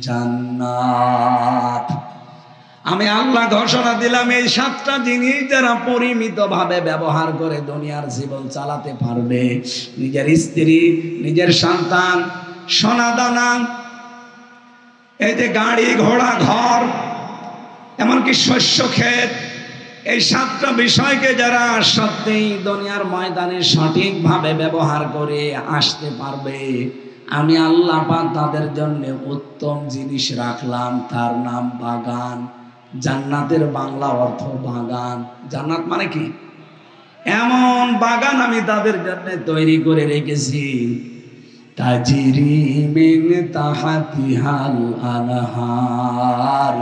Speaker 1: জান্নাত। আমি আল্লাহ ঘোষণা দিলাম, এই 7টা জিনিস যারা পরিমিত ভাবে ব্যবহার করে দুনিয়ার জীবন চালাতে পারবে, নিজের স্ত্রী, নিজের সন্তান, সোনা দানা, এই যে গাড়ি ঘোড়া ঘর, এমনকি শস্য ক্ষেত, এই 7টা বিষয়কে যারা সত্যিই দুনিয়ার ময়দানে সঠিকভাবে ব্যবহার করে আসতে পারবে, আমি আল্লাহ পাক তাদের জন্য উত্তম জিনিস রাখলাম, তার নাম বাগান। জান্নাতের বাংলা অর্থ বাগান। জান্নাত মানে কি? এমন বাগান আমি তাদের জন্য তৈরি করে রেখেছি, তাজরি মিন তাহতিহাল আনহার।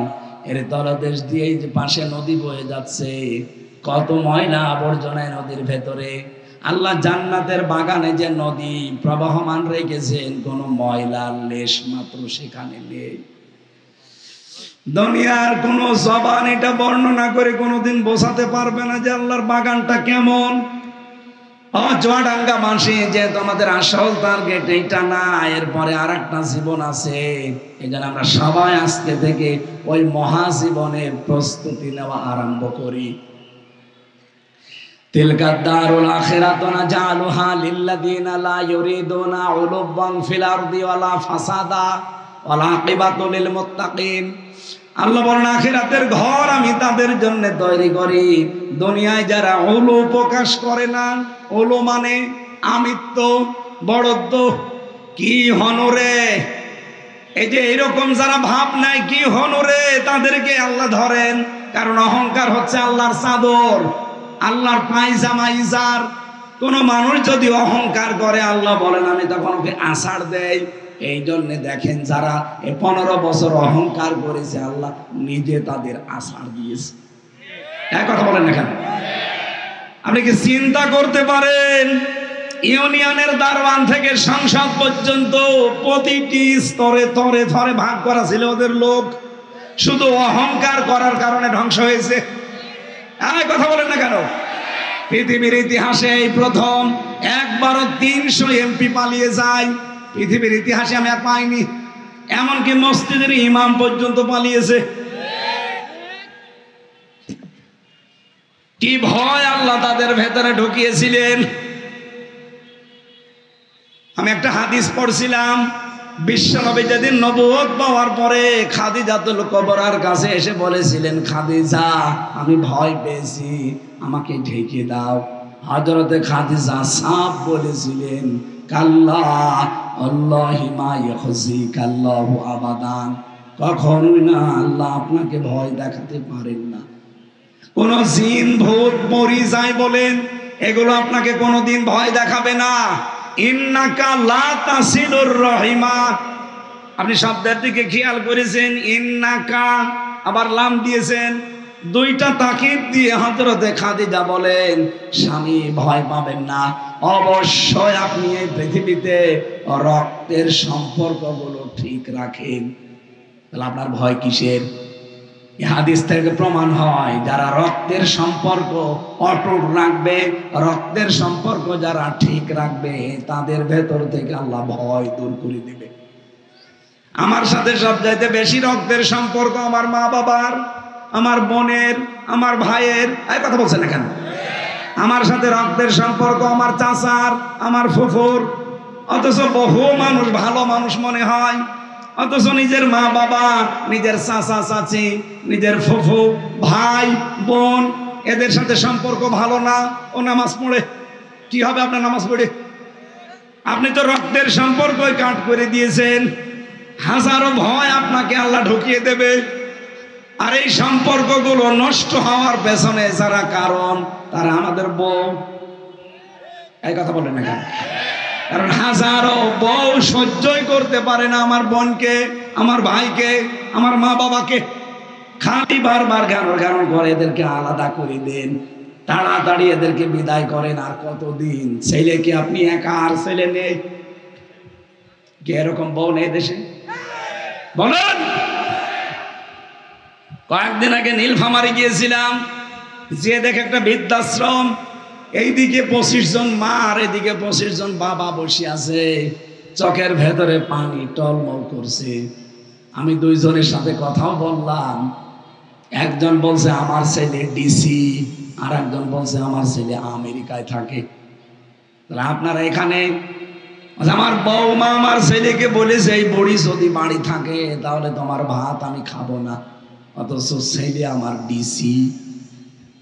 Speaker 1: এর তলদেশ দিয়ে যে পাশে নদী বয়ে যাচ্ছে, কত ময়লা আবর্জনায় নদীর ভেতরে। আল্লাহ জান্নাতের বাগানে যে নদী প্রবাহমান রেখেছেন, কোনো ময়লার লেশ মাত্র সেখানে নেই। দুনিয়ার কোন জবান এটা বর্ণনা করে কোনোদিন বোঝাতে পারবে না যে আল্লাহর বাগানটা কেমন। চুয়াডাঙ্গা মাসি যে তোমাদের আসল টার্গেট এইটা না, এরপরে আর একটা জীবন আছে। এই জন্য আমরা সবাই আজকে থেকে ওই মহাজীবনের প্রস্তুতি নেওয়া আরম্ভ করি। তিলকা দারুল আখিরাতু নাজআলুহা লিল্লাযীনা লা ইউরিদুনা উলুওয়ান ফিল আরদি ওয়ালা ফাসাদা ওয়াল আকিবাতু লিল মুত্তাকিন। আল্লাহ বলেন আখিরাতের ঘর আমি তাদের জন্য তৈরি করি, দুনিয়ায় যারা উলু প্রকাশ করে না। উলু মানে আমিত্ব, বড়ত্ব, কি হনরে। এই যে এরকম যারা ভাব নাই কি হনরে, তাদেরকে আল্লাহ ধরেন। কারণ অহংকার হচ্ছে আল্লাহর চাদর, আল্লাহর পায়জামা ইজার। কোন মানুষ যদি অহংকার করে, আল্লাহ বলেন আমি তখন ওকে আষাঢ় দেয়। এই জন্যে দেখেন যারা 15 বছর অহংকার করেছে, আল্লাহ নিজে তাদের আষাঢ় দিয়েছে। এক কথা বলেন না কেন? আপনি কি চিন্তা করতে পারেন, ইউনিয়নের দারওয়ান থেকে সংসদ পর্যন্ত প্রতিটি স্তরে তরে তরে ভাগ করা ছিল ওদের লোক, শুধু অহংকার করার কারণে ধ্বংস হয়েছে। এক কথা বলেন না কেন? পৃথিবীর ইতিহাসে এই প্রথম একবারও 300 এমপি পালিয়ে যায়। পৃথিবীর ইতিহাসে আমি আর পাইনি। এমনকি মসজিদের ইমাম পর্যন্ত পালিয়েছে। কি ভয় আল্লাহ তাদের ভেতরে ঢুকিয়েছিলেন। আমি একটা হাদিস পড়ছিলাম, বিশ্বনবী যেদিন নবুয়ত পাওয়ার পরে খাদিজাতুল কুবরার কাছে এসে বলেছিলেন, খাদিজা আমি ভয় পেয়েছি, আমাকে ঢেকে দাও। হযরতে খাদিজা সাফ বলেছিলেন, কাল্লা আল্লাহি মা ইয়াখজিকাল্লাহু আবাদান, কখনোই না, আল্লাহ আপনাকে ভয় দেখাতে পারেন না। কোন জিন ভূত পরি যাই বলেন, এগুলো আপনাকে কোনোদিন ভয় দেখাবে না। ইন্নাকা লা তাসিলুর রহিমা, আপনি শব্দের দিকে খেয়াল করেছেন, ইন্নাকা আবার লাম দিয়েছেন, দুইটা তাকিদ দিয়ে হযরতে খাদিজা বলেন, স্বামী ভয় পাবেন না, অবশ্যই আপনি এই পৃথিবীতে রক্তের সম্পর্কগুলো ঠিক রাখেন। তাহলে আপনার ভয় কিসের? হাদিস থেকে প্রমাণ হয় যারা রক্তের সম্পর্ক অটুট রাখবে, রক্তের সম্পর্ক যারা ঠিক রাখবে, তাদের ভেতর থেকে আল্লাহ ভয় দূর করে দেবে। আমার সাথে সবচাইতে বেশি রক্তের সম্পর্ক আমার মা বাবার, আমার বোনের, আমার ভাইয়ের। এই কথা বলছেন না কেন? আমার সাথে রক্তের সম্পর্ক আমার চাচার, আমার ফুফুর। অথচ বহু মানুষ ভালো মানুষ মনে হয়, অথচ নিজের মা বাবা, নিজের চাচা চাচি, নিজের ফুফু, ভাই বোন, এদের সাথে সম্পর্ক ভালো না। ও নামাজ পড়ে, কি হবে আপনার নামাজ পড়ে? আপনি তো রক্তের সম্পর্কই কাট করে দিয়েছেন। হাজারো ভয় আপনাকে আল্লাহ ঢুকিয়ে দেবে। আর এই সম্পর্কগুলো নষ্ট হওয়ার পেছনে যারা কারণ, তারা আমাদের বউ। এই কথা বলেন না কেন? কারণ হাজারো বউ সহ্যই করতে পারে না আমার বোনকে, আমার ভাইকে, আমার মা বাবাকে। খালি বারবার গান করে এদেরকে আলাদা করে দেন, তাড়াতাড়ি এদেরকে বিদায় করেন। আর কতদিন? ছেলেকে আপনি একা, আর ছেলে নেই কি? এরকম বউ নেই দেশে? বলেন। কয়েকদিন আগে নীলফামারী গিয়েছিলাম, যে দেখে একটা বৃদ্ধাশ্রম, এইদিকে 25 জন মা আর এদিকে 25 জন বাবা বসে আছে, চোখের ভেতরে পানি টলমল করছে। আমি দুইজনের সাথে কথাও বললাম। একজন বলছে আমার ছেলে ডিসি, আর একজন বলছে আমার ছেলে আমেরিকায় থাকে। তাহলে আপনারা এখানে, আমার বউমা আমার ছেলেকে বলেছে এই বুড়ি যদি বাড়ি থাকে তাহলে তোমার ভাত আমি খাবো না, অথচ ছেলে আমার ডিসি।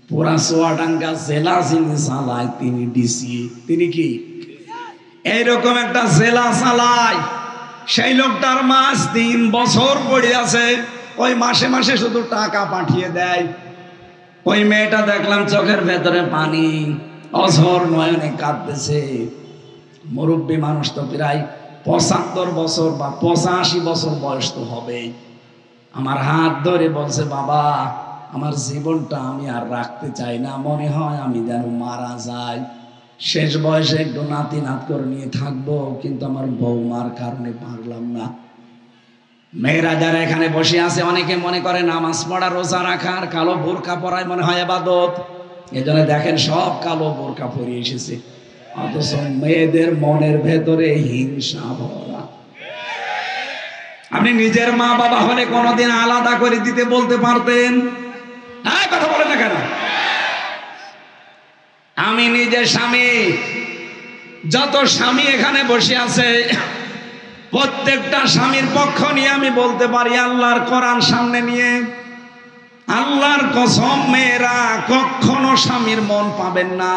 Speaker 1: পুরা চুয়াডাঙ্গা জেলা যিনি চালায় তিনি ডিসি। তিনি কি এইরকম একটা জেলা চালায়? সেই লোকটার মাস 3 বছর পড়ে আছে, ওই মাসে মাসে শুধু টাকা পাঠিয়ে দেয়। ওই মেয়েটা দেখলাম চোখের ভেতরে পানি, অঝর নয়নে কাঁদতেছে। মুরব্বী মানুষ তো প্রায় 75 বছর বা 85 বছর বয়স তো হবেই। আমার হাত ধরে বলছে, বাবা আমার জীবনটা আমি আর রাখতে চাই না, মনে হয় আমি যেন মারা যাই। শেষ বয়সে একটু নাতি নাত করে নিয়ে থাকবো, কিন্তু আমার বৌমার কারণে পারলাম না। মেয়েরা যারা এখানে বসে আছে, অনেকে মনে করে নামাজ পড়া, রোজা রাখা আর কালো বোরকা পরায় মনে হয় ইবাদত। এজন্য দেখেন সব কালো বোরকা পরে এসেছে, অথচ মেয়েদের মনের ভেতরে হিংসা ভরা। আপনি নিজের মা বাবা হলে কোনোদিন আলাদা করে দিতে বলতে পারতেন? হ্যাঁ, কথা বলেন না কেন? আমি নিজের স্বামী, যত স্বামী এখানে বসে আছে প্রত্যেকটা স্বামীর পক্ষ নিয়ে আমি বলতে পারি, আল্লাহর কোরআন সামনে নিয়ে, আল্লাহর কসম, মেয়েরা কখনো স্বামীর মন পাবেন না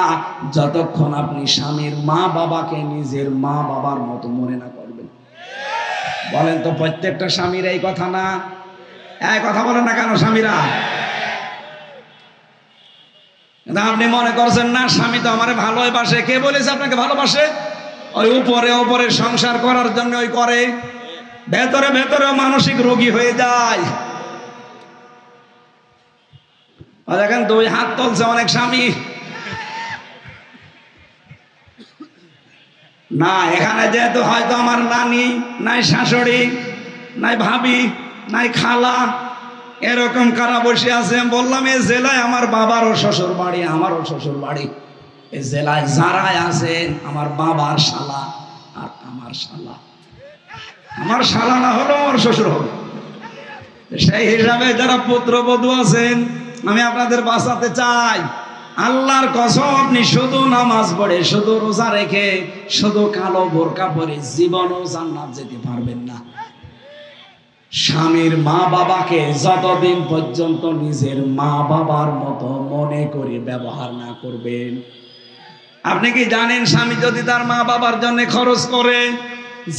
Speaker 1: যতক্ষণ আপনি স্বামীর মা বাবাকে নিজের মা বাবার মতো মনে না করবেন। বলেন তো, প্রত্যেকটা স্বামীর এই কথা না? এই কথা বলেন না কেন স্বামীরা? আপনি মনে করছেন না স্বামী তো আমারে ভালোবাসে। কে বলেছে আপনাকে ভালোবাসে? ওই উপরে উপরে সংসার করার জন্য ওই করে, ভেতরে ভেতরে মানসিক রোগী হয়ে যায়। দেখেন 2 হাত তুলছে অনেক স্বামী। না, এখানে যেহেতু হয়তো আমার নানি নাই, শাশুড়ি নাই, ভাবি নাই, খালা, এরকম কারা বসে আছে। বললাম এই জেলায় আমার বাবারও শ্বশুর বাড়ি, আমারও শ্বশুর বাড়ি। এই জেলায় যারাই আছেন আমার বাবার শালা আর আমার শালা, আমার শালা না হলেও আমার শ্বশুর হবে। সেই হিসাবে যারা পুত্রবধূ আছেন, আমি আপনাদের বাঁচাতে চাই। আল্লাহর কসম, আপনি শুধু নামাজ পড়ে, শুধু রোজা রেখে, শুধু কালো বোরকা পরে জীবনও জান্নাত যেতে পারবেন না। স্বামীর মা বাবাকে যতদিন পর্যন্ত নিজের মা বাবার মতো মনে করে ব্যবহার না করবেন। আপনি কি জানেন, স্বামী যদি তার মা বাবার জন্য খরচ করে,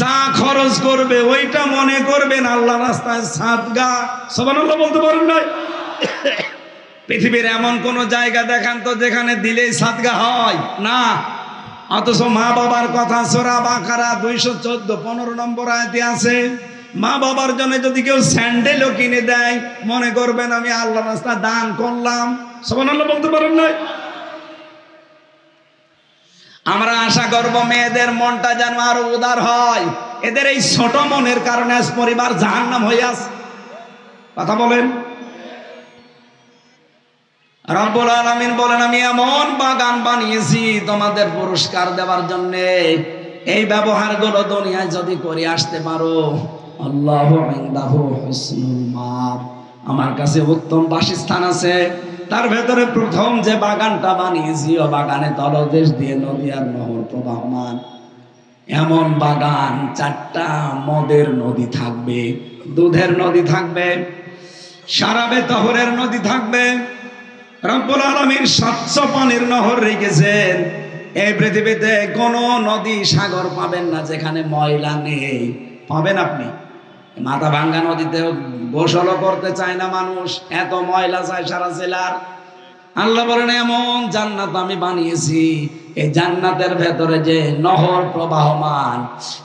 Speaker 1: যা খরচ করবে ওইটা মনে করবেন আল্লাহ রাস্তায় সাদগা। সুবহানাল্লাহ বলতে পারেন না? পৃথিবীর এমন কোন জায়গা দেখান তো যেখানে দিলেই সাদগা হয় না। অথচ মা বাবার কথা সূরা বাকারা 214 15 নম্বর আয়াতে আছে, মা বাবার জন্য যদি কেউ স্যান্ডেলও কিনে দেয় মনে করবেন আমি আল্লাহর রাস্তায় দান করলাম। সুবহানাল্লাহ বলতে পারেন না? আমরা আশা করব মেয়েদের মনটা যেন আরো উদার হয়। এদের এই ছোট মনের কারণে আজ পরিবার জাহান্নাম হয়ে আছে। কথা বলেন। রব্বুল আলামিন বলেন, আমি এমন বাগান বানিয়েছি তোমাদের পুরস্কার দেওয়ার জন্য। এই ব্যবহারগুলো দুনিয়ায় যদি করে আসতে পারো, আল্লাহু ইনদাহু হুসনুল মাব, আমার কাছে উত্তম বাসস্থান আছে। তার ভেতরে প্রথম যে বাগানটা বানিয়েছি, ও বাগানে তলদেশ দিয়ে নদী আর নহর প্রবাহমান। এমন বাগান, 4টা মদের নদী থাকবে, দুধের নদী থাকবে, শারাবে তহরের নদী থাকবে। রব্বুল আলামিন স্বচ্ছ পানির নহর রেখেছেন। এই পৃথিবীতে কোনো নদী সাগর পাবেন না যেখানে ময়লা নেই। পাবেন আপনি? মাথা ভাঙ্গা নদীতে গোসলও করতে চায় না মানুষ, এত ময়লা চায় সারা জেলার। আল্লাহ বলেন এমন জান্নাত আমি বানিয়েছি, এই জান্নাতের ভেতরে যে নহর প্রবাহমান,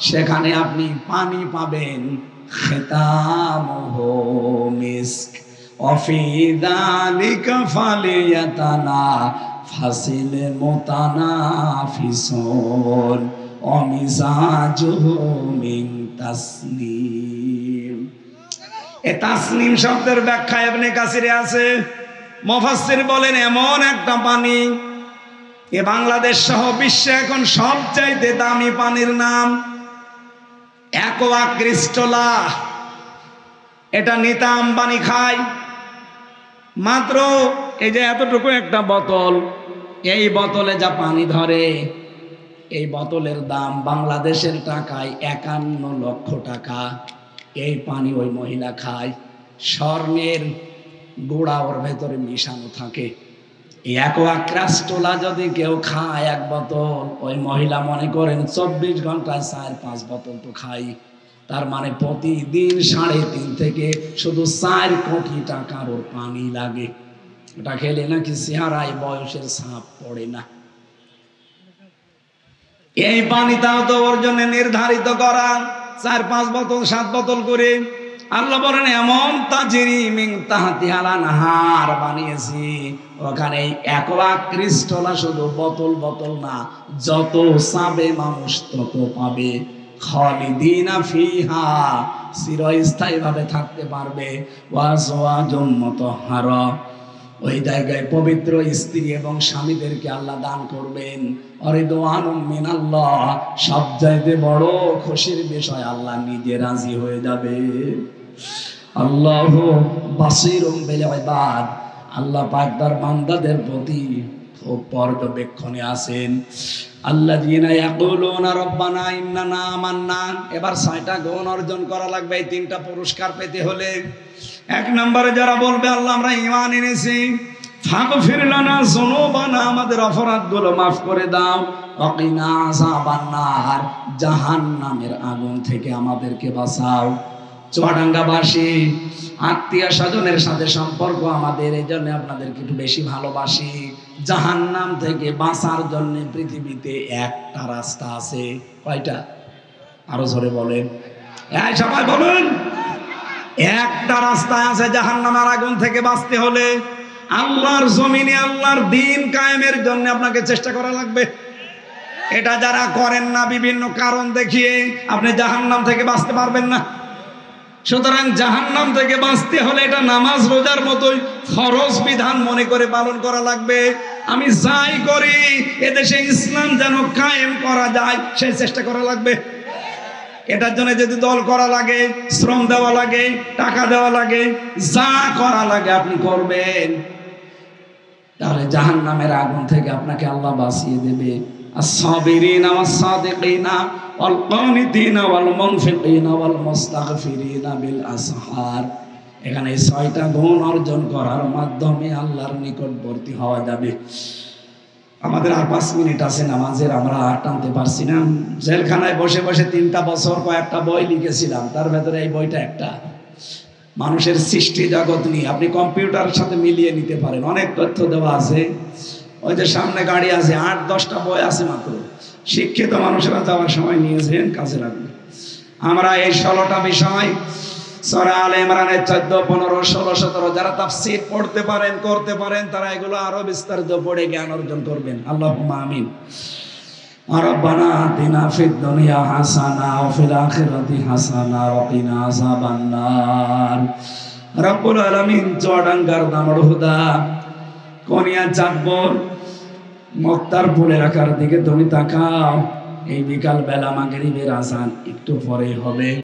Speaker 1: সেখানে আপনি পানি পাবেন খিতামুহু মিস্ক ওয়াফি যালিকা ফালিয়াতানাফাসিল মুতানাফিসুন ওয়া মিজাজুহু মিন তাসনিম। এই তাসনিম শব্দের ব্যাখ্যা ইবনে কাসিরে আছে। মুফাসসির বলেন এমন একটা পানি, এ বাংলাদেশ সহ বিশ্বে এখন সবচাইতে দামি পানির নাম অ্যাকোয়া ক্রিস্টালা। এটা নিতা আম্বানি খায়। মাত্র এই যে এতটুকু একটা বোতল, এই বোতলে যা পানি ধরে, এই বোতলের দাম বাংলাদেশের টাকায় 51 লক্ষ টাকা। এই পানি ওই মহিলা খায়। স্বর্ণের গোড়া ওর ভেতরে মিশানো থাকে। অ্যাকোয়া ক্রিস্টালা যদি কেউ খায় এক বোতল, ওই মহিলা মনে করেন 24 ঘন্টায় 4-5 বোতল তো খাই। তার মানে প্রতিদিন 3.5 থেকে শুধু 4 কোটি টাকার ওর পানি লাগে। ওটা খেলে নাকি চেহারায় বয়সের ছাপ পড়ে না। এই পানিটাও তো ওর জন্য নির্ধারিত করা 4-5 বোতল 7 বোতল করে। আল্লাহ বলেন এমন তাজরি মিন তাহতিহাল আনহার বানিয়েছি, ওখানে অ্যাকোয়া ক্রিস্টালা শুধু বোতল বোতল না, যত চাবে মানুষ তত পাবে। খালিদিনা ফিহা, চিরস্থায়ী ভাবে থাকতে পারবে। ওয়াজওয়াজুম মুতাহহারা, ওই জায়গায় পবিত্র স্ত্রী এবং স্বামীদেরকে আল্লাহ দান করবেন। অরিদওয়ানুম মিনাল্লাহ, সবচাইতে বড় খুশির বিষয় আল্লাহ নিজে রাজি হয়ে যাবে। আল্লাহু বাসীরুম বিল ইবাদ, আল্লাহ পাক তার বান্দাদের প্রতি খুব পর্যবেক্ষণে আছেন। আল্লাযীনা ইয়াকুলুনা রাব্বানা ইন্নানা আমান্না। এবার 6টা গুণ অর্জন করা লাগবে এই 3টা পুরস্কার পেতে হলে। 1 নম্বরে যারা বলবে আল্লাহ আমরা ঈমান এনেছি, ফাগফির লানা যুনুবানা, আমাদের অপরাধগুলো maaf করে দাও, ওয়াকিনা আযাবান্নার, জাহান্নামের আগুন থেকে আমাদেরকে বাঁচাও। চুয়াডাঙ্গাবাসী, আত্মীয় স্বজনের সাথে সম্পর্ক আমাদের, এই জন্য আপনাদেরকে একটু বেশি ভালোবাসি। জাহান্নাম থেকে বাঁচার জন্য পৃথিবীতে একটা রাস্তা আছে। কয়টা? আরো জোরে বলেন, এই সবাই বলুন। একটা রাস্তা আছে জাহান্নামের আগুন থেকে বাঁচতে হলে। আল্লাহর জমিনে আল্লাহর দ্বীন কায়েমের জন্য আপনাকে চেষ্টা করা লাগবে। এটা যারা করেন না বিভিন্ন কারণ দেখিয়ে, আপনি জাহান্নাম থেকে বাঁচতে পারবেন না। সুতরাং জাহান্নাম থেকে বাঁচতে হলে এটা নামাজ রোজার মতোই ফরজ বিধান মনে করে পালন করা লাগবে। আমি যাই করি এদেশে ইসলাম যেন কায়েম করা যায় সেই চেষ্টা করা লাগবে। এটার জন্য যদি দল করা লাগে, শ্রম দেওয়া লাগে, টাকা দেওয়া লাগে, যা করা লাগে আপনি করবেন, তাহলে জাহান্নামের আগুন থেকে আপনাকে আল্লাহ বাঁচিয়ে দেবে। as-sabirin was-sadiqin wal-qanitin wal-munfiqin wal-mustaghfirin bil ashar। এখানে 6টা গুণ অর্জন করার মাধ্যমে আল্লাহর নিকটবর্তী হওয়া যাবে। আমাদের আর 5 মিনিট আছে নামাজের, আমরা আর টানতে পারছি না। জেলখানায় বসে বসে 3টা বছর কয়েকটা বই লিখেছিলাম, তার ভেতরে এই বইটা একটা। মানুষের সৃষ্টি জগৎ নিয়ে আপনি কম্পিউটারের সাথে মিলিয়ে নিতে পারেন, অনেক তথ্য দেওয়া আছে। ওই যে সামনে গাড়ি আছে, 8-10টা বই আছে মাত্র, শিক্ষিত মানুষেরা যাওয়ার সময় নিয়েছেন, কাজে লাগবে। আমরা এই 16টা বিষয় সূরা আলে ইমরানের 14, 15, 16, 17 যারা তাফসীর পড়তে পারেন, করতে পারেন, তারা এগুলো আরো বিস্তারিত পড়ে জ্ঞান অর্জন করবেন। আল্লাহুম্মা আমিন। রব্বানা আতিনা ফিদ দুনিয়া হাসানা ওয়া ফিল আখিরাতি হাসানা ওয়া কিনা আযাবান নার। রব্বুল আলামিন চুয়াডাঙ্গার দামড় হুদা কোনিয়া চাঁদপুর মুক্তারপুর এলাকার দিকে তুমি তাকাও। এই বিকাল বেলা মাগরিবের আযান একটু পরে হবে।